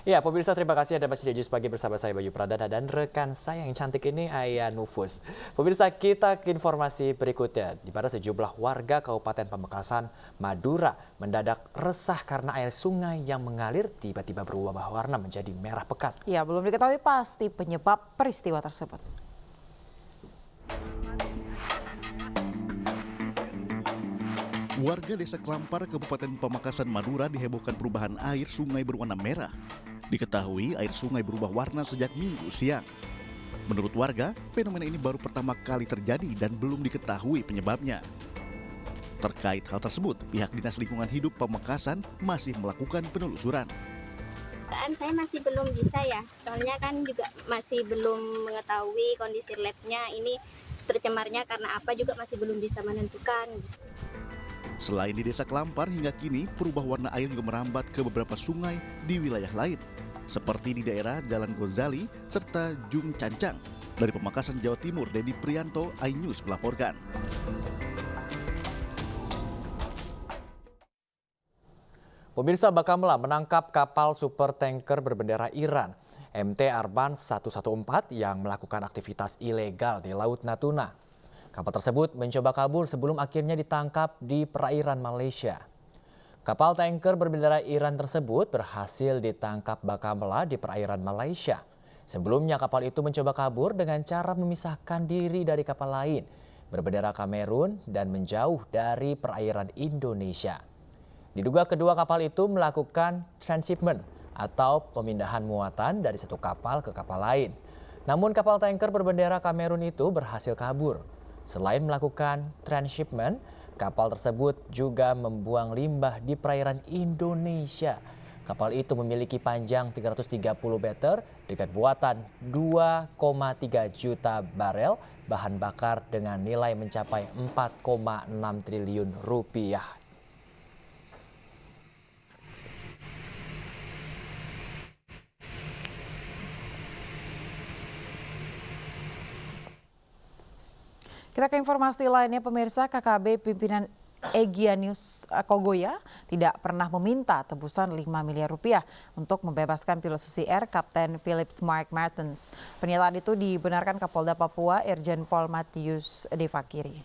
Ya, pemirsa terima kasih Anda masih di News Pagi bersama saya Bayu Pradana dan rekan saya yang cantik ini Aya Nufus. Pemirsa kita ke informasi berikutnya, di mana sejumlah warga Kabupaten Pamekasan, Madura mendadak resah karena air sungai yang mengalir tiba-tiba berubah warna menjadi merah pekat. Ya, belum diketahui pasti penyebab peristiwa tersebut. Warga Desa Klampar, Kabupaten Pamekasan, Madura dihebohkan perubahan air sungai berwarna merah. Diketahui air sungai berubah warna sejak Minggu siang. Menurut warga, fenomena ini baru pertama kali terjadi dan belum diketahui penyebabnya. Terkait hal tersebut, pihak Dinas Lingkungan Hidup Pamekasan masih melakukan penelusuran. Saya masih belum bisa ya, soalnya kan juga masih belum mengetahui kondisi labnya ini tercemarnya karena apa juga masih belum bisa menentukan. Selain di Desa Klampar, hingga kini perubah warna air juga merambat ke beberapa sungai di wilayah lain, seperti di daerah Jalan Gozali serta Jung Cancang. Dari Pamekasan, Jawa Timur, Dedi Prianto, iNews melaporkan. Pemirsa Bakamla menangkap kapal super tanker berbendera Iran, MT Arban 114 yang melakukan aktivitas ilegal di Laut Natuna. Kapal tersebut mencoba kabur sebelum akhirnya ditangkap di perairan Malaysia. Kapal tanker berbendera Iran tersebut berhasil ditangkap Bakamla di perairan Malaysia. Sebelumnya kapal itu mencoba kabur dengan cara memisahkan diri dari kapal lain berbendera Kamerun dan menjauh dari perairan Indonesia. Diduga kedua kapal itu melakukan transshipment atau pemindahan muatan dari satu kapal ke kapal lain. Namun kapal tanker berbendera Kamerun itu berhasil kabur. Selain melakukan transshipment, kapal tersebut juga membuang limbah di perairan Indonesia. Kapal itu memiliki panjang 330 meter dengan muatan 2,3 juta barel bahan bakar dengan nilai mencapai 4,6 triliun rupiah. Kita ke informasi lainnya, pemirsa. KKB pimpinan Egyanus Kogoya tidak pernah meminta tebusan 5 miliar rupiah untuk membebaskan pilot Susi Air Kapten Philips Mark Martens. Pernyataan itu dibenarkan Kapolda Papua Irjen Pol Matius De Fakiri.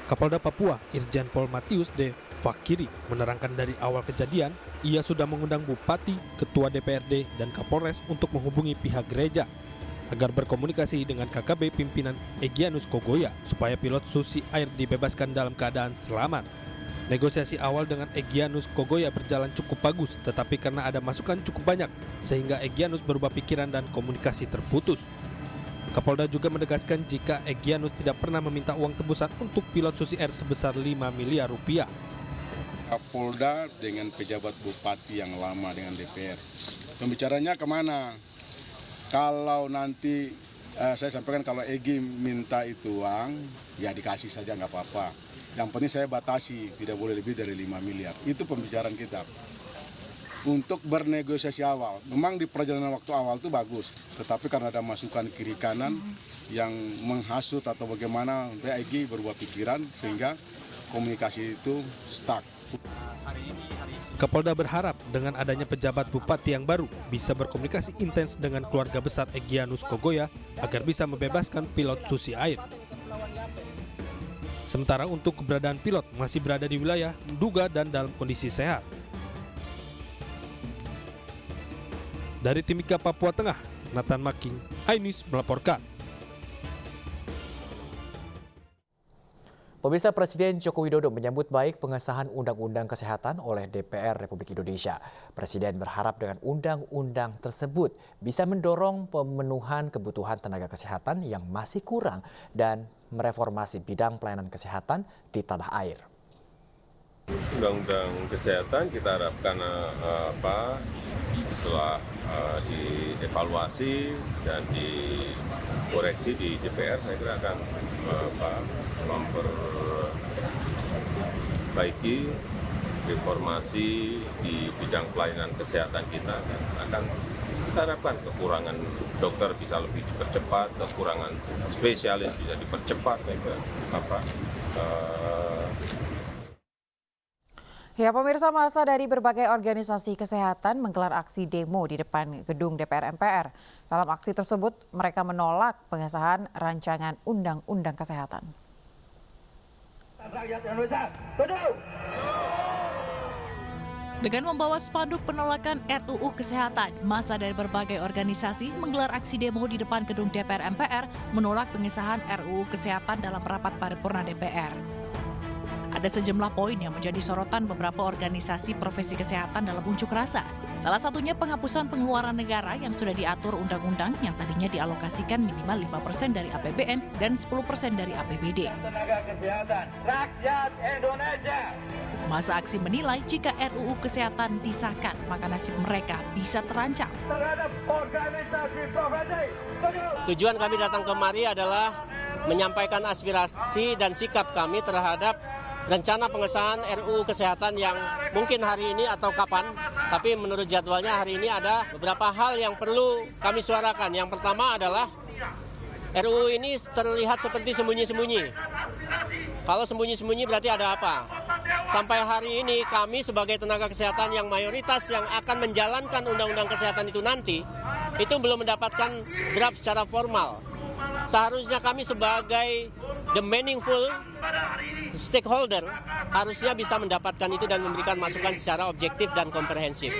Kapolda Papua Irjen Pol Matius De Fakiri menerangkan dari awal kejadian, ia sudah mengundang Bupati, Ketua DPRD, dan Kapolres untuk menghubungi pihak gereja agar berkomunikasi dengan KKB pimpinan Egyanus Kogoya supaya pilot Susi Air dibebaskan dalam keadaan selamat. Negosiasi awal dengan Egyanus Kogoya berjalan cukup bagus, tetapi karena ada masukan cukup banyak, sehingga Egyanus berubah pikiran dan komunikasi terputus. Kapolda juga menegaskan jika Egyanus tidak pernah meminta uang tebusan untuk pilot Susi Air sebesar 5 miliar rupiah. Kapolda dengan pejabat bupati yang lama dengan DPR. Pembicaranya kemana? Kalau nanti saya sampaikan kalau Egi minta itu uang, ya dikasih saja nggak apa-apa. Yang penting saya batasi, tidak boleh lebih dari 5 miliar. Itu pembicaraan kita. Untuk bernegosiasi awal, memang di perjalanan waktu awal itu bagus, tetapi karena ada masukan kiri kanan yang menghasut atau bagaimana, Egi berubah pikiran sehingga komunikasi itu stuck. Kapolda berharap dengan adanya pejabat bupati yang baru bisa berkomunikasi intens dengan keluarga besar Egyanus Kogoya agar bisa membebaskan pilot Susi Air. Sementara untuk keberadaan pilot masih berada di wilayah Nduga dan dalam kondisi sehat. Dari Timika, Papua Tengah, Nathan Making, iNews melaporkan. Pemirsa, Presiden Joko Widodo menyambut baik pengesahan Undang-Undang Kesehatan oleh DPR Republik Indonesia. Presiden berharap dengan undang-undang tersebut bisa mendorong pemenuhan kebutuhan tenaga kesehatan yang masih kurang dan mereformasi bidang pelayanan kesehatan di tanah air. Undang-undang kesehatan kita harapkan setelah dievaluasi dan dikoreksi di DPR, saya kira akan memperbaiki reformasi di bidang pelayanan kesehatan kita, dan akan kita harapkan kekurangan dokter bisa lebih dipercepat, kekurangan spesialis bisa dipercepat. Saya kira Ya, pemirsa, massa dari berbagai organisasi kesehatan menggelar aksi demo di depan gedung DPR MPR. Dalam aksi tersebut, mereka menolak pengesahan rancangan Undang-Undang Kesehatan. Dengan membawa spanduk penolakan RUU Kesehatan, massa dari berbagai organisasi menggelar aksi demo di depan gedung DPR MPR menolak pengesahan RUU Kesehatan dalam rapat paripurna DPR. Ada sejumlah poin yang menjadi sorotan beberapa organisasi profesi kesehatan dalam unjuk rasa. Salah satunya penghapusan pengeluaran negara yang sudah diatur undang-undang yang tadinya dialokasikan minimal 5% dari APBN dan 10% dari APBD. Tenaga kesehatan rakyat Indonesia. Masa aksi menilai jika RUU Kesehatan disahkan, maka nasib mereka bisa terancam. Terhadap organisasi profesi. Tujuan kami datang kemari adalah menyampaikan aspirasi dan sikap kami terhadap rencana pengesahan RUU Kesehatan yang mungkin hari ini atau kapan, tapi menurut jadwalnya hari ini ada beberapa hal yang perlu kami suarakan. Yang pertama adalah RUU ini terlihat seperti sembunyi-sembunyi. Kalau sembunyi-sembunyi berarti ada apa? Sampai hari ini kami sebagai tenaga kesehatan yang mayoritas yang akan menjalankan Undang-Undang Kesehatan itu nanti, itu belum mendapatkan draft secara formal. Seharusnya kami sebagai the meaningful stakeholder harusnya bisa mendapatkan itu dan memberikan masukan secara objektif dan komprehensif.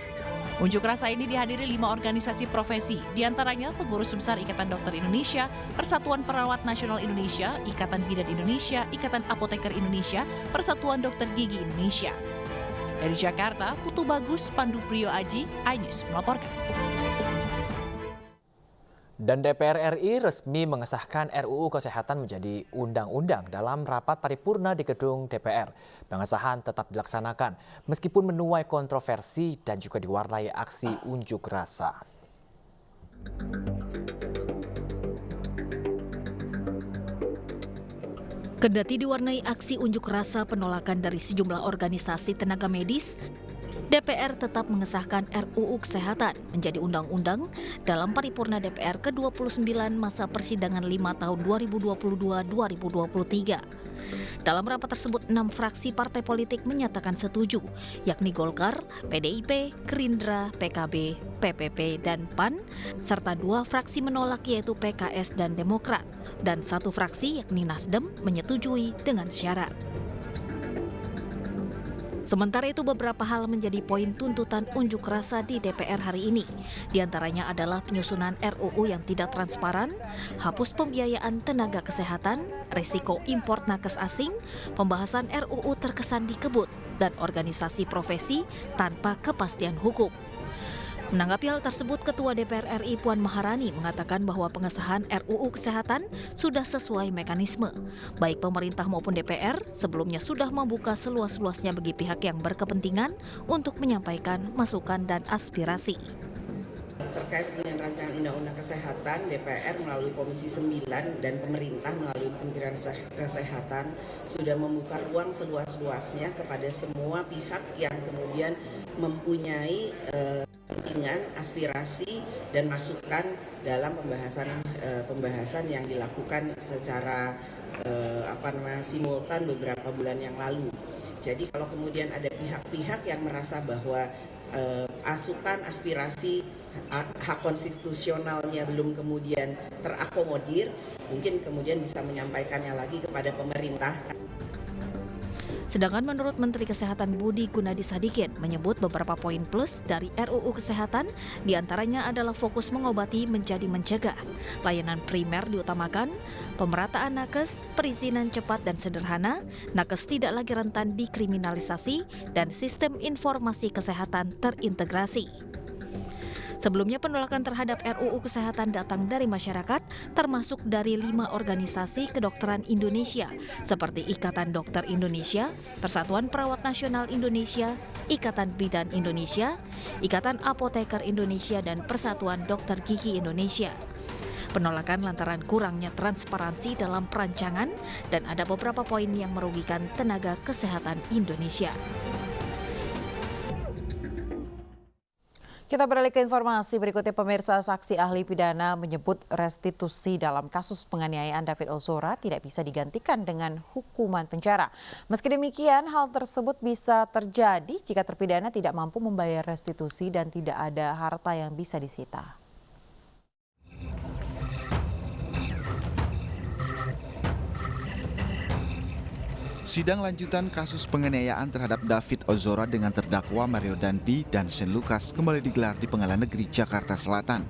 Unjuk rasa ini dihadiri 5 organisasi profesi, diantaranya Pengurus Besar Ikatan Dokter Indonesia, Persatuan Perawat Nasional Indonesia, Ikatan Bidan Indonesia, Ikatan Apoteker Indonesia, Persatuan Dokter Gigi Indonesia. Dari Jakarta, Putu Bagus, Pandu Priyo Aji, iNews melaporkan. Dan DPR RI resmi mengesahkan RUU Kesehatan menjadi undang-undang dalam rapat paripurna di gedung DPR. Pengesahan tetap dilaksanakan meskipun menuai kontroversi dan juga diwarnai aksi unjuk rasa. Kendati diwarnai aksi unjuk rasa penolakan dari sejumlah organisasi tenaga medis, DPR tetap mengesahkan RUU Kesehatan menjadi undang-undang dalam paripurna DPR ke-29 masa persidangan 5 tahun 2022-2023. Dalam rapat tersebut, 6 fraksi partai politik menyatakan setuju, yakni Golkar, PDIP, Gerindra, PKB, PPP, dan PAN, serta 2 fraksi menolak yaitu PKS dan Demokrat, dan 1 fraksi yakni Nasdem menyetujui dengan syarat. Sementara itu beberapa hal menjadi poin tuntutan unjuk rasa di DPR hari ini. Di antaranya adalah penyusunan RUU yang tidak transparan, hapus pembiayaan tenaga kesehatan, risiko impor nakes asing, pembahasan RUU terkesan dikebut, dan organisasi profesi tanpa kepastian hukum. Menanggapi hal tersebut, Ketua DPR RI Puan Maharani mengatakan bahwa pengesahan RUU Kesehatan sudah sesuai mekanisme. Baik pemerintah maupun DPR sebelumnya sudah membuka seluas-luasnya bagi pihak yang berkepentingan untuk menyampaikan masukan dan aspirasi. Terkait dengan rancangan Undang-Undang Kesehatan, DPR melalui Komisi 9 dan pemerintah melalui Kementerian Kesehatan sudah membuka ruang seluas-luasnya kepada semua pihak yang kemudian mempunyai kepentingan, aspirasi, dan masukan dalam pembahasan yang dilakukan secara simultan beberapa bulan yang lalu. Jadi kalau kemudian ada pihak-pihak yang merasa bahwa asukan aspirasi hak konstitusionalnya belum kemudian terakomodir, mungkin kemudian bisa menyampaikannya lagi kepada pemerintah. Sedangkan menurut Menteri Kesehatan Budi Gunadi Sadikin menyebut beberapa poin plus dari RUU Kesehatan diantaranya adalah fokus mengobati menjadi mencegah, layanan primer diutamakan, pemerataan nakes, perizinan cepat dan sederhana, nakes tidak lagi rentan dikriminalisasi, dan sistem informasi kesehatan terintegrasi. Sebelumnya penolakan terhadap RUU Kesehatan datang dari masyarakat, termasuk dari 5 organisasi kedokteran Indonesia, seperti Ikatan Dokter Indonesia, Persatuan Perawat Nasional Indonesia, Ikatan Bidan Indonesia, Ikatan Apoteker Indonesia, dan Persatuan Dokter Gigi Indonesia. Penolakan lantaran kurangnya transparansi dalam perancangan dan ada beberapa poin yang merugikan tenaga kesehatan Indonesia. Kita beralih ke informasi berikutnya. Pemirsa, saksi ahli pidana menyebut restitusi dalam kasus penganiayaan David Ozora tidak bisa digantikan dengan hukuman penjara. Meski demikian, hal tersebut bisa terjadi jika terpidana tidak mampu membayar restitusi dan tidak ada harta yang bisa disita. Sidang lanjutan kasus penganiayaan terhadap David Ozora dengan terdakwa Mario Dandi dan Shane Lucas kembali digelar di Pengadilan Negeri Jakarta Selatan.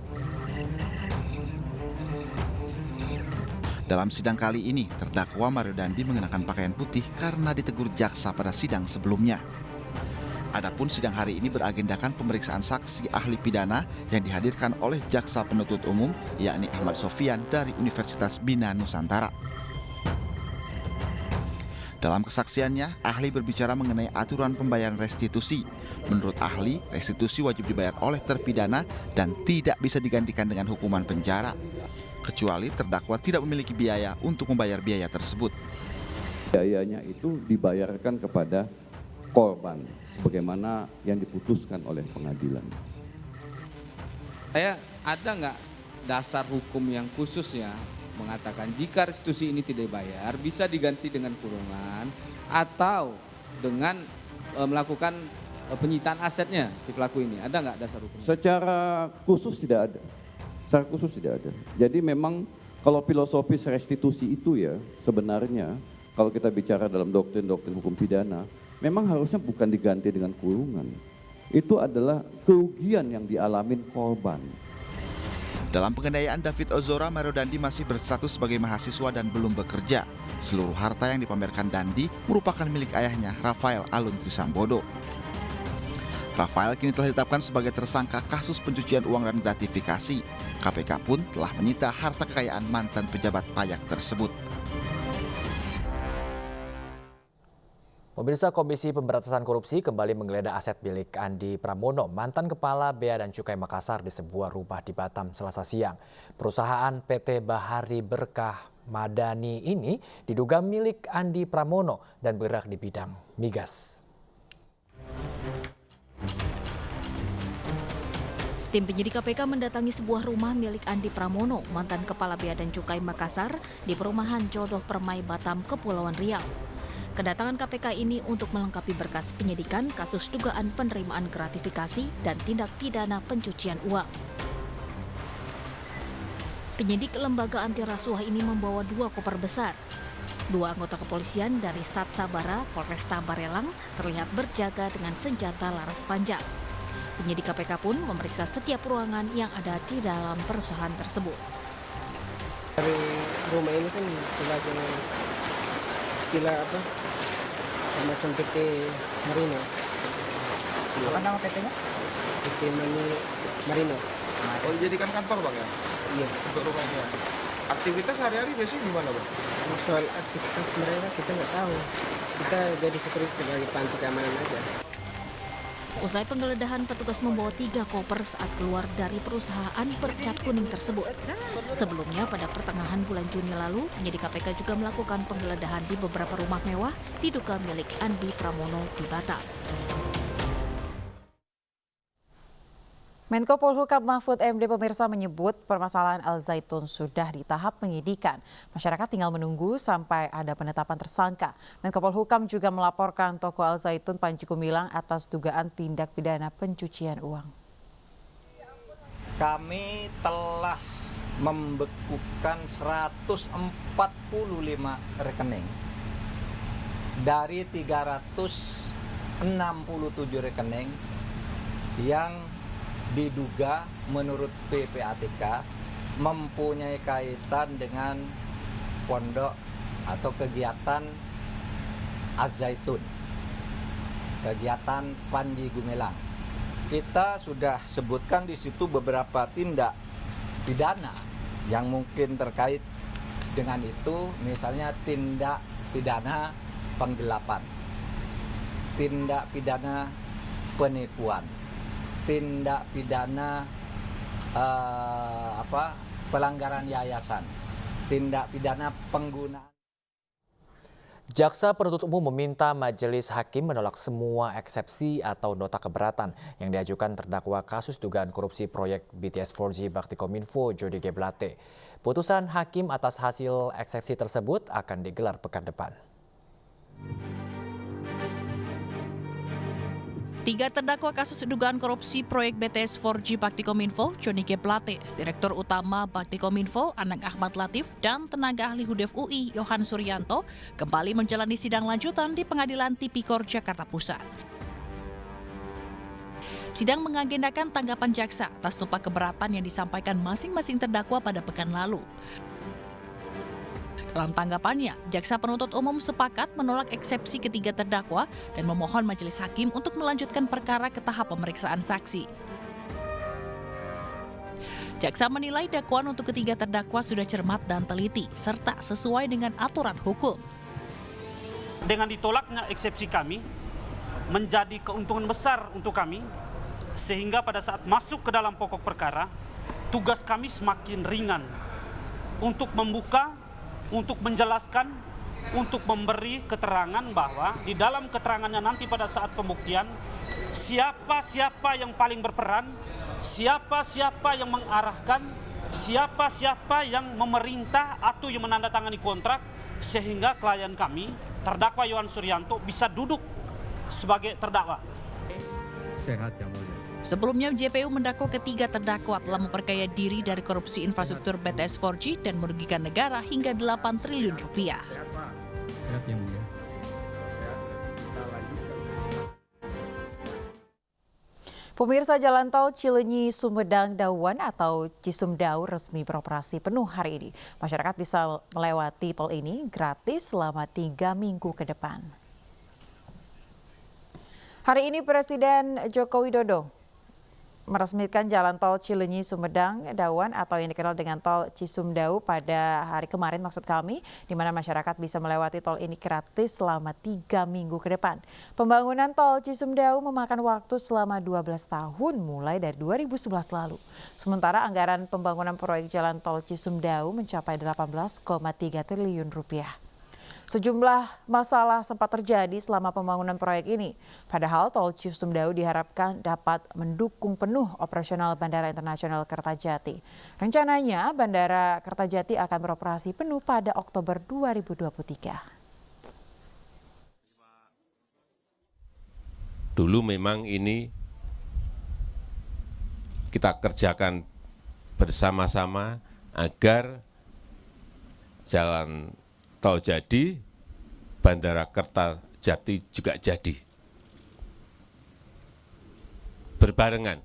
Dalam sidang kali ini, terdakwa Mario Dandi mengenakan pakaian putih karena ditegur jaksa pada sidang sebelumnya. Adapun sidang hari ini beragendakan pemeriksaan saksi ahli pidana yang dihadirkan oleh jaksa penuntut umum, yakni Ahmad Sofian dari Universitas Bina Nusantara. Dalam kesaksiannya, ahli berbicara mengenai aturan pembayaran restitusi. Menurut ahli, restitusi wajib dibayar oleh terpidana dan tidak bisa digantikan dengan hukuman penjara, kecuali terdakwa tidak memiliki biaya untuk membayar biaya tersebut. Biayanya itu dibayarkan kepada korban, sebagaimana yang diputuskan oleh pengadilan. Ada nggak dasar hukum yang khususnya mengatakan jika restitusi ini tidak dibayar bisa diganti dengan kurungan atau dengan melakukan penyitaan asetnya si pelaku ini? Ada nggak dasar hukum? Secara khusus tidak ada. Jadi memang kalau filosofis restitusi itu ya sebenarnya kalau kita bicara dalam doktrin hukum pidana memang harusnya bukan diganti dengan kurungan. Itu adalah kerugian yang dialamin korban. Dalam penganiayaan David Ozora, Mario Dandi masih berstatus sebagai mahasiswa dan belum bekerja. Seluruh harta yang dipamerkan Dandi merupakan milik ayahnya, Rafael Alun Trisambodo. Rafael kini telah ditetapkan sebagai tersangka kasus pencucian uang dan gratifikasi. KPK pun telah menyita harta kekayaan mantan pejabat pajak tersebut. Pemirsa, Komisi Pemberantasan Korupsi kembali menggeledah aset milik Andi Pramono, mantan Kepala Bea dan Cukai Makassar di sebuah rumah di Batam Selasa siang. Perusahaan PT Bahari Berkah Madani ini diduga milik Andi Pramono dan bergerak di bidang migas. Tim penyidik KPK mendatangi sebuah rumah milik Andi Pramono, mantan Kepala Bea dan Cukai Makassar di perumahan Jodoh Permai Batam, Kepulauan Riau. Kedatangan KPK ini untuk melengkapi berkas penyidikan kasus dugaan penerimaan gratifikasi dan tindak pidana pencucian uang. Penyidik lembaga anti rasuah ini membawa 2 koper besar. 2 anggota kepolisian dari Sat Sabara, Polresta Barelang terlihat berjaga dengan senjata laras panjang. Penyidik KPK pun memeriksa setiap ruangan yang ada di dalam perusahaan tersebut. Dari rumah ini kan sebagai istilah macam PT Marino. Apa nama PT-nya? PT Marino. Oh, dijadikan kantor Bang ya? Iya. Untuk rumahnya. Aktivitas sehari-hari biasanya gimana Bang? Soal aktivitas mereka kita nggak tahu. Kita jadi sebagai panti keamanan aja. Usai penggeledahan, petugas membawa 3 koper saat keluar dari perusahaan bercat kuning tersebut. Sebelumnya, pada pertengahan bulan Juni lalu, penyidik KPK juga melakukan penggeledahan di beberapa rumah mewah diduga milik Andi Pramono di Batam. Menko Polhukam Mahfud MD pemirsa menyebut permasalahan Al Zaitun sudah di tahap penyidikan. Masyarakat tinggal menunggu sampai ada penetapan tersangka. Menko Polhukam juga melaporkan toko Al Zaitun Panji Gumilang atas dugaan tindak pidana pencucian uang. Kami telah membekukan 145 rekening dari 367 rekening yang diduga menurut PPATK mempunyai kaitan dengan pondok atau kegiatan Az-Zaitun, kegiatan Panji Gumilang. Kita sudah sebutkan di situ beberapa tindak pidana yang mungkin terkait dengan itu, misalnya tindak pidana penggelapan, tindak pidana penipuan, tindak pidana pelanggaran yayasan, tindak pidana penggunaan. Jaksa penuntut umum meminta majelis hakim menolak semua eksepsi atau nota keberatan yang diajukan terdakwa kasus dugaan korupsi proyek BTS 4G Baktikominfo Jody G. Plate. Putusan hakim atas hasil eksepsi tersebut akan digelar pekan depan. 3 terdakwa kasus dugaan korupsi proyek BTS 4G Baktikominfo, Jody G. Plate, Direktur Utama Baktikominfo, Anang Ahmad Latif, dan tenaga ahli HUDEF UI, Yohan Suryanto, kembali menjalani sidang lanjutan di Pengadilan Tipikor Jakarta Pusat. Sidang mengagendakan tanggapan jaksa atas nota keberatan yang disampaikan masing-masing terdakwa pada pekan lalu. Dalam tanggapannya, jaksa penuntut umum sepakat menolak eksepsi ketiga terdakwa dan memohon majelis hakim untuk melanjutkan perkara ke tahap pemeriksaan saksi. Jaksa menilai dakwaan untuk ketiga terdakwa sudah cermat dan teliti, serta sesuai dengan aturan hukum. Dengan ditolaknya eksepsi kami, menjadi keuntungan besar untuk kami, sehingga pada saat masuk ke dalam pokok perkara, tugas kami semakin ringan untuk membuka, untuk menjelaskan, untuk memberi keterangan bahwa di dalam keterangannya nanti pada saat pembuktian, siapa-siapa yang paling berperan, siapa-siapa yang mengarahkan, siapa-siapa yang memerintah atau yang menandatangani kontrak, sehingga klien kami, terdakwa Yohan Suryanto, bisa duduk sebagai terdakwa. Sehat yang mulia. Sebelumnya, JPU mendakwa ketiga terdakwa telah memperkaya diri dari korupsi infrastruktur BTS 4G dan merugikan negara hingga 8 triliun rupiah. Sehat yang mulia. Pemirsa, jalan tol Cileunyi-Sumedang-Dauan atau Cisumdau resmi beroperasi penuh hari ini. Masyarakat bisa melewati tol ini gratis selama 3 minggu ke depan. Hari ini Presiden Joko Widodo meresmikan jalan tol Cileunyi-Sumedang-Dauan atau yang dikenal dengan tol Cisumdau pada hari kemarin maksud kami, di mana masyarakat bisa melewati tol ini gratis selama 3 minggu ke depan. Pembangunan tol Cisumdau memakan waktu selama 12 tahun mulai dari 2011 lalu. Sementara anggaran pembangunan proyek jalan tol Cisumdau mencapai 18,3 triliun rupiah. Sejumlah masalah sempat terjadi selama pembangunan proyek ini. Padahal tol Cisumdau diharapkan dapat mendukung penuh operasional Bandara Internasional Kertajati. Rencananya Bandara Kertajati akan beroperasi penuh pada Oktober 2023. Dulu memang ini kita kerjakan bersama-sama agar jalan tol jadi, Bandara Kertajati juga jadi. Berbarengan,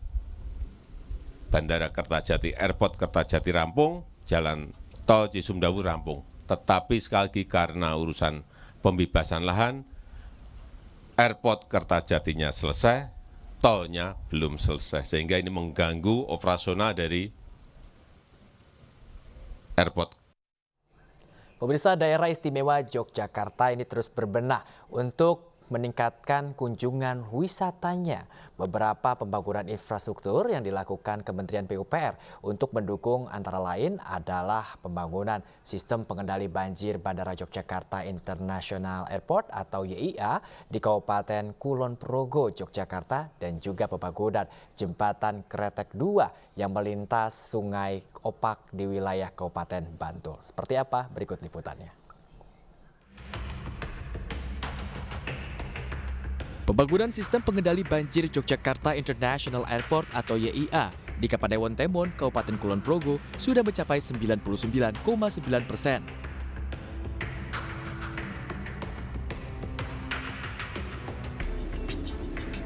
Bandara Kertajati, Airport Kertajati rampung, jalan tol Cisumdau rampung. Tetapi sekali lagi karena urusan pembebasan lahan, Airport Kertajatinya selesai, tolnya belum selesai. Sehingga ini mengganggu operasional dari airport. Pemirsa, daerah istimewa Yogyakarta ini terus berbenah untuk meningkatkan kunjungan wisatanya. Beberapa pembangunan infrastruktur yang dilakukan Kementerian PUPR untuk mendukung antara lain adalah pembangunan sistem pengendali banjir Bandara Yogyakarta International Airport atau YIA di Kabupaten Kulon Progo, Yogyakarta, dan juga pembangunan jembatan Kretek 2 yang melintas Sungai Opak di wilayah Kabupaten Bantul. Seperti apa? Berikut liputannya. Pembangunan sistem pengendali banjir Yogyakarta International Airport atau YIA di Kapadewon Temon, Kabupaten Kulon Progo sudah mencapai 99,9%.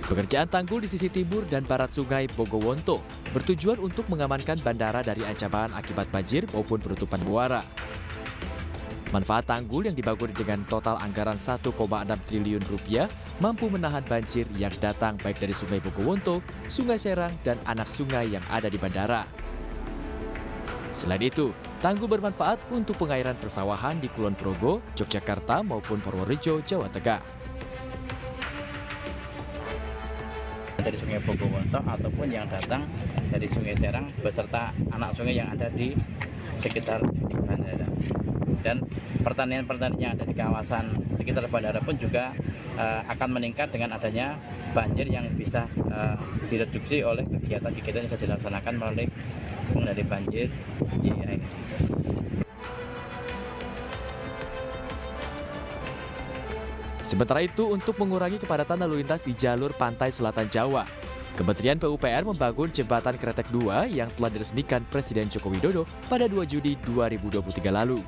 Pengerjaan tanggul di sisi timur dan barat Sungai Bogowonto bertujuan untuk mengamankan bandara dari ancaman akibat banjir maupun penutupan muara. Manfaat tanggul yang dibangun dengan total anggaran 1,6 triliun rupiah mampu menahan banjir yang datang baik dari Sungai Bogowonto, Sungai Serang, dan anak sungai yang ada di bandara. Selain itu, tanggul bermanfaat untuk pengairan persawahan di Kulon Progo, Yogyakarta maupun Purworejo, Jawa Tengah. Dari Sungai Bogowonto ataupun yang datang dari Sungai Serang beserta anak sungai yang ada di sekitar bandara. dan pertanian-pertanian yang ada di kawasan sekitar bandara pun juga akan meningkat dengan adanya banjir yang bisa direduksi oleh kegiatan-kegiatan yang sudah dilaksanakan melalui pengendali banjir IAI. Sementara itu, untuk mengurangi kepadatan lalu lintas di jalur pantai selatan Jawa, Kementerian PUPR membangun jembatan Kretek 2 yang telah diresmikan Presiden Joko Widodo pada 2 Juni 2023 lalu.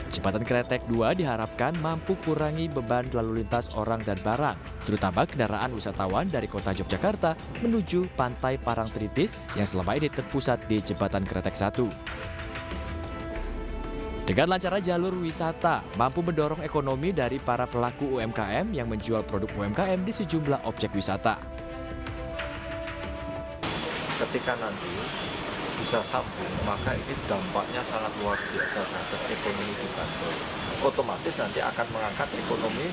Jembatan Kretek 2 diharapkan mampu kurangi beban lalu lintas orang dan barang, terutama kendaraan wisatawan dari kota Yogyakarta menuju Pantai Parangtritis yang selama ini terpusat di Jembatan Kretek 1. Dengan lancarnya jalur wisata, mampu mendorong ekonomi dari para pelaku UMKM yang menjual produk UMKM di sejumlah objek wisata. Ketika nanti bisa sambung, maka ini dampaknya sangat luar biasa terhadap ekonomi di Bantul. Otomatis nanti akan mengangkat ekonomi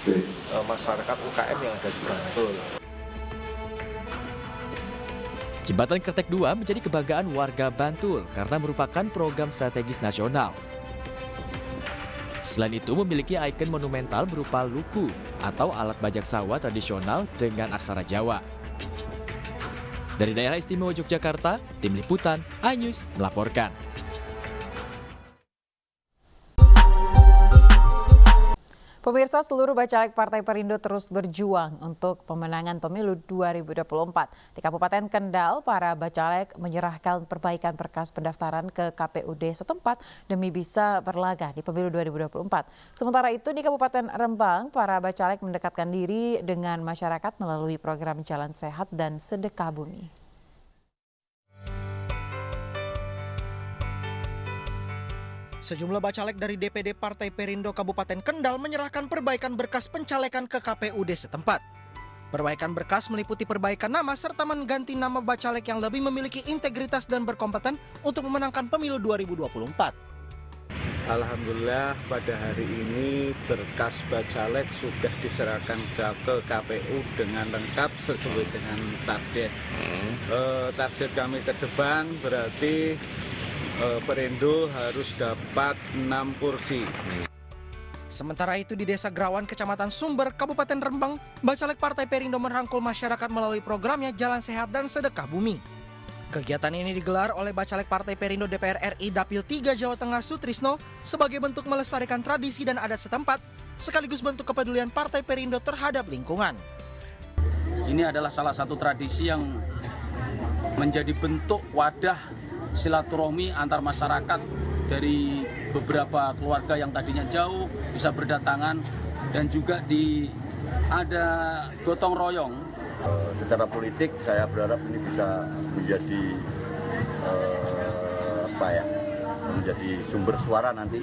masyarakat UKM yang ada di Bantul. Jembatan Kretek 2 menjadi kebanggaan warga Bantul karena merupakan program strategis nasional. Selain itu memiliki ikon monumental berupa luku atau alat bajak sawah tradisional dengan aksara Jawa. Dari daerah istimewa Yogyakarta, tim liputan iNews melaporkan. Pemirsa, seluruh Bacalek Partai Perindo terus berjuang untuk pemenangan pemilu 2024. Di Kabupaten Kendal, para Bacalek menyerahkan perbaikan berkas pendaftaran ke KPUD setempat demi bisa berlaga di pemilu 2024. Sementara itu di Kabupaten Rembang, para Bacalek mendekatkan diri dengan masyarakat melalui program Jalan Sehat dan Sedekah Bumi. Sejumlah bacalek dari DPD Partai Perindo Kabupaten Kendal menyerahkan perbaikan berkas pencalekan ke KPUD setempat. Perbaikan berkas meliputi perbaikan nama serta mengganti nama bacalek yang lebih memiliki integritas dan berkompeten untuk memenangkan pemilu 2024. Alhamdulillah pada hari ini berkas bacalek sudah diserahkan ke KPU dengan lengkap sesuai dengan target. Target kami ke depan berarti Perindo harus dapat 6 kursi. Sementara itu di Desa Grawan, Kecamatan Sumber, Kabupaten Rembang, bacalek Partai Perindo merangkul masyarakat melalui programnya Jalan Sehat dan Sedekah Bumi. Kegiatan ini digelar oleh bacalek Partai Perindo DPR RI Dapil 3 Jawa Tengah Sutrisno sebagai bentuk melestarikan tradisi dan adat setempat, sekaligus bentuk kepedulian Partai Perindo terhadap lingkungan. Ini adalah salah satu tradisi yang menjadi bentuk wadah silaturahmi antar masyarakat dari beberapa keluarga yang tadinya jauh bisa berdatangan, dan juga ada gotong royong. Secara politik saya berharap ini bisa menjadi menjadi sumber suara nanti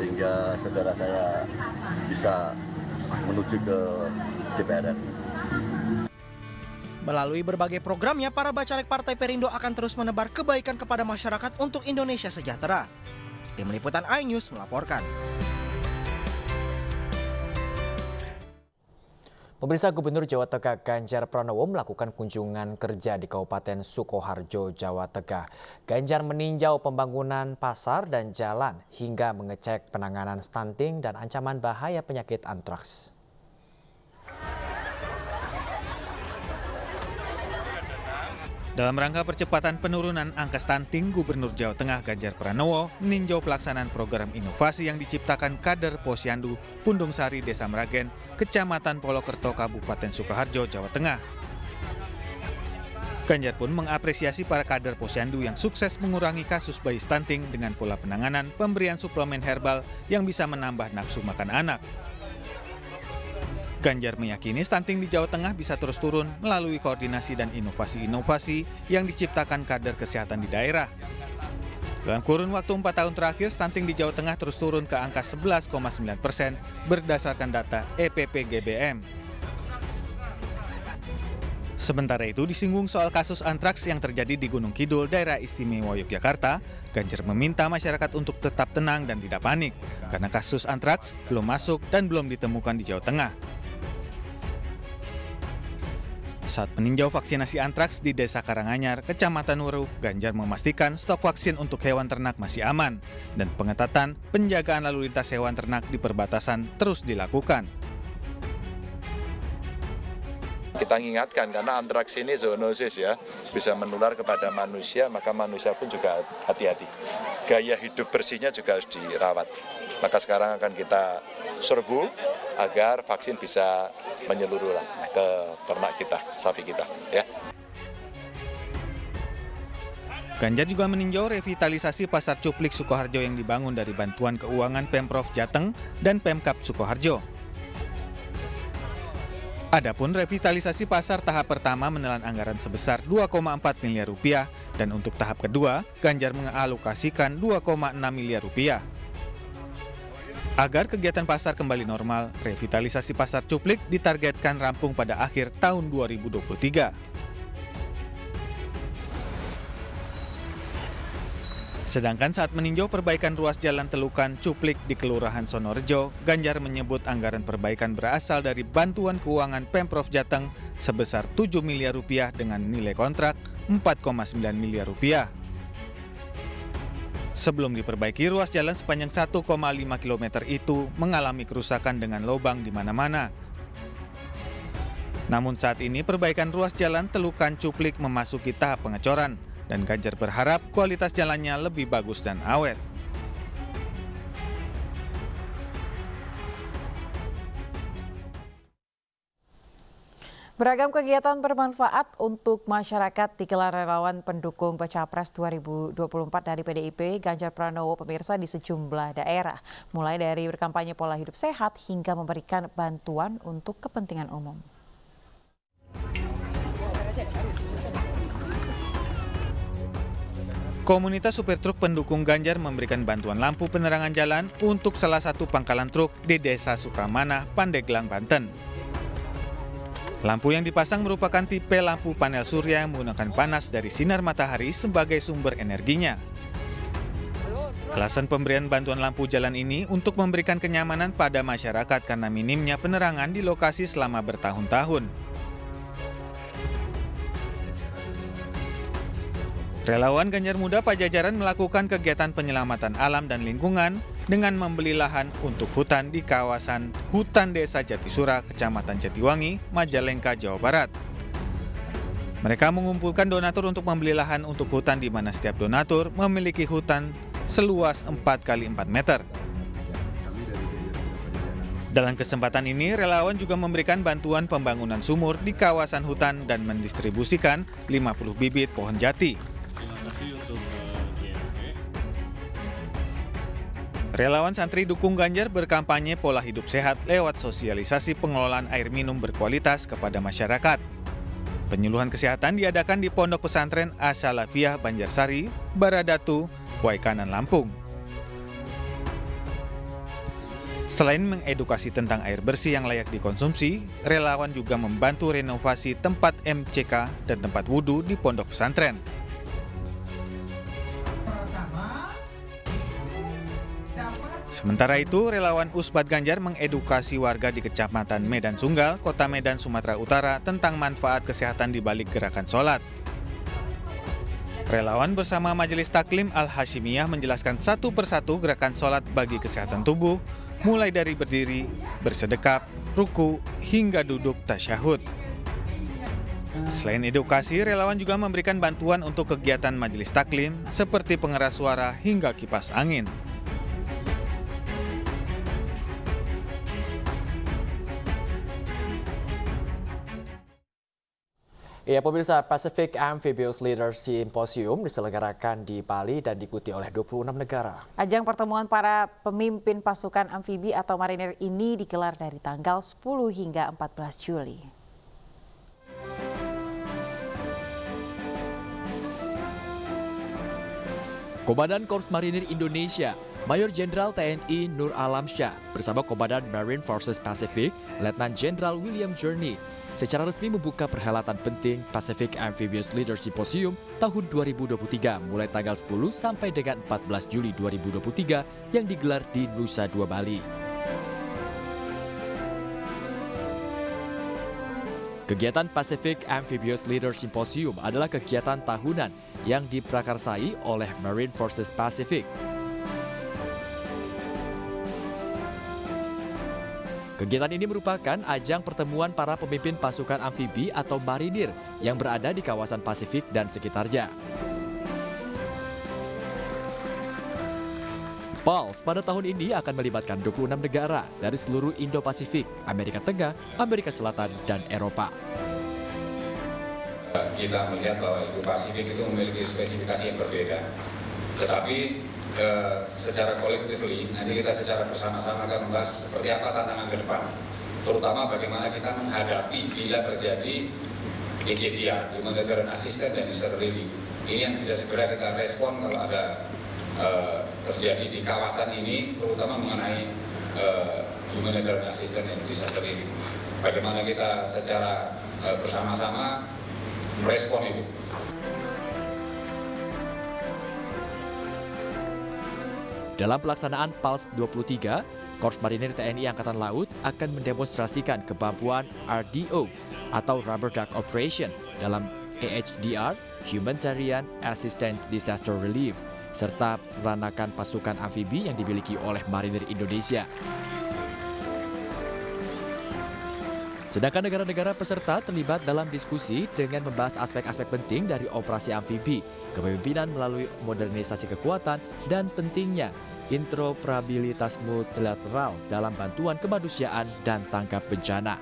sehingga saudara saya bisa menuju ke DPR. Melalui berbagai programnya, para bacalek Partai Perindo akan terus menebar kebaikan kepada masyarakat untuk Indonesia sejahtera. Tim Liputan iNews melaporkan. Pemirsa, Gubernur Jawa Tengah Ganjar Pranowo melakukan kunjungan kerja di Kabupaten Sukoharjo, Jawa Tengah. Ganjar meninjau pembangunan pasar dan jalan hingga mengecek penanganan stunting dan ancaman bahaya penyakit antraks. Dalam rangka percepatan penurunan angka stunting, Gubernur Jawa Tengah Ganjar Pranowo meninjau pelaksanaan program inovasi yang diciptakan kader Posyandu Pundung Sari, Desa Meragen, Kecamatan Polokerto, Kabupaten Sukoharjo, Jawa Tengah. Ganjar pun mengapresiasi para kader Posyandu yang sukses mengurangi kasus bayi stunting dengan pola penanganan pemberian suplemen herbal yang bisa menambah nafsu makan anak. Ganjar meyakini stunting di Jawa Tengah bisa terus turun melalui koordinasi dan inovasi-inovasi yang diciptakan kader kesehatan di daerah. Dalam kurun waktu 4 tahun terakhir, stunting di Jawa Tengah terus turun ke angka 11,9% berdasarkan data EPPGBM. Sementara itu disinggung soal kasus antraks yang terjadi di Gunung Kidul, daerah istimewa Yogyakarta, Ganjar meminta masyarakat untuk tetap tenang dan tidak panik karena kasus antraks belum masuk dan belum ditemukan di Jawa Tengah. Saat meninjau vaksinasi antraks di Desa Karanganyar, Kecamatan Weru, Ganjar memastikan stok vaksin untuk hewan ternak masih aman dan pengetatan penjagaan lalu lintas hewan ternak di perbatasan terus dilakukan. Kita ingatkan karena antraks ini zoonosis ya, bisa menular kepada manusia, maka manusia pun juga hati-hati. Gaya hidup bersihnya juga harus dirawat. Maka sekarang akan kita serbu agar vaksin bisa menyeluruh ke ternak kita, sapi kita, ya. Ganjar juga meninjau revitalisasi pasar cuplik Sukoharjo yang dibangun dari bantuan keuangan Pemprov Jateng dan Pemkab Sukoharjo. Adapun revitalisasi pasar tahap pertama menelan anggaran sebesar 2,4 miliar rupiah dan untuk tahap kedua, Ganjar mengalokasikan 2,6 miliar rupiah. Agar kegiatan pasar kembali normal, revitalisasi pasar cuplik ditargetkan rampung pada akhir tahun 2023. Sedangkan saat meninjau perbaikan ruas jalan Telukan Cuplik di Kelurahan Sonorejo, Ganjar menyebut anggaran perbaikan berasal dari bantuan keuangan Pemprov Jateng sebesar 7 miliar rupiah dengan nilai kontrak 4,9 miliar rupiah. Sebelum diperbaiki, ruas jalan sepanjang 1,5 km itu mengalami kerusakan dengan lubang di mana-mana. Namun saat ini perbaikan ruas jalan Telukan Cuplik memasuki tahap pengecoran dan Ganjar berharap kualitas jalannya lebih bagus dan awet. Beragam kegiatan bermanfaat untuk masyarakat digelar relawan pendukung Baca Pres 2024 dari PDIP Ganjar Pranowo pemirsa di sejumlah daerah, mulai dari berkampanye pola hidup sehat hingga memberikan bantuan untuk kepentingan umum. Komunitas supir truk pendukung Ganjar memberikan bantuan lampu penerangan jalan untuk salah satu pangkalan truk di Desa Sukamana, Pandeglang, Banten. Lampu yang dipasang merupakan tipe lampu panel surya yang menggunakan panas dari sinar matahari sebagai sumber energinya. Alasan pemberian bantuan lampu jalan ini untuk memberikan kenyamanan pada masyarakat karena minimnya penerangan di lokasi selama bertahun-tahun. Relawan Ganjar Muda Pajajaran melakukan kegiatan penyelamatan alam dan lingkungan dengan membeli lahan untuk hutan di kawasan Hutan Desa Jatisura, Kecamatan Jatiwangi, Majalengka, Jawa Barat. Mereka mengumpulkan donatur untuk membeli lahan untuk hutan di mana setiap donatur memiliki hutan seluas 4 x 4 meter. Dalam kesempatan ini, relawan juga memberikan bantuan pembangunan sumur di kawasan hutan dan mendistribusikan 50 bibit pohon jati. Relawan santri dukung Ganjar berkampanye pola hidup sehat lewat sosialisasi pengelolaan air minum berkualitas kepada masyarakat. Penyuluhan kesehatan diadakan di Pondok Pesantren As-Salafiyah Banjarsari, Baradatu, Waikanan, Lampung. Selain mengedukasi tentang air bersih yang layak dikonsumsi, relawan juga membantu renovasi tempat MCK dan tempat wudhu di Pondok Pesantren. Sementara itu, relawan Usbat Ganjar mengedukasi warga di Kecamatan Medan Sunggal, Kota Medan, Sumatera Utara tentang manfaat kesehatan di balik gerakan sholat. Relawan bersama Majelis Taklim Al-Hashimiyah menjelaskan satu persatu gerakan sholat bagi kesehatan tubuh, mulai dari berdiri, bersedekap, ruku, hingga duduk tasyahud. Selain edukasi, relawan juga memberikan bantuan untuk kegiatan Majelis Taklim seperti pengeras suara hingga kipas angin. Ya, pemirsa, Pacific Amphibious Leaders Symposium diselenggarakan di Bali dan diikuti oleh 26 negara. Ajang pertemuan para pemimpin pasukan amfibi atau marinir ini digelar dari tanggal 10 hingga 14 Juli. Komandan Korps Marinir Indonesia, Mayor Jenderal TNI Nur Alamsyah bersama Komandan Marine Forces Pacific, Letnan Jenderal William Journey, secara resmi membuka perhelatan penting Pacific Amphibious Leaders Symposium tahun 2023 mulai tanggal 10 sampai dengan 14 Juli 2023 yang digelar di Nusa Dua, Bali. Kegiatan Pacific Amphibious Leader Symposium adalah kegiatan tahunan yang diprakarsai oleh Marine Forces Pacific. Kegiatan ini merupakan ajang pertemuan para pemimpin pasukan amfibi atau marinir yang berada di kawasan Pasifik dan sekitarnya. PALS pada tahun ini akan melibatkan 26 negara dari seluruh Indo-Pasifik, Amerika Tengah, Amerika Selatan, dan Eropa. Kita melihat bahwa Indo-Pasifik itu memiliki spesifikasi yang berbeda. Tetapi secara collectively, nanti kita secara bersama-sama akan membahas seperti apa tantangan ke depan. Terutama bagaimana kita menghadapi bila terjadi HDR, Humanitarian Assistance dan Disaster Relief. Ini yang bisa segera kita respon kalau ada terjadi di kawasan ini, terutama mengenai Humanitarian Assistance dan Disaster Relief. Bagaimana kita secara bersama-sama merespon itu. Dalam pelaksanaan PALS 23, Korps Marinir TNI Angkatan Laut akan mendemonstrasikan kemampuan RDO atau Rubber Duck Operation dalam AHDR, Humanitarian Assistance Disaster Relief, serta peranakan pasukan amfibi yang dimiliki oleh Marinir Indonesia. Sedangkan negara-negara peserta terlibat dalam diskusi dengan membahas aspek-aspek penting dari operasi amfibi, kepemimpinan melalui modernisasi kekuatan, dan pentingnya interoperabilitas multilateral dalam bantuan kemanusiaan dan tanggap bencana.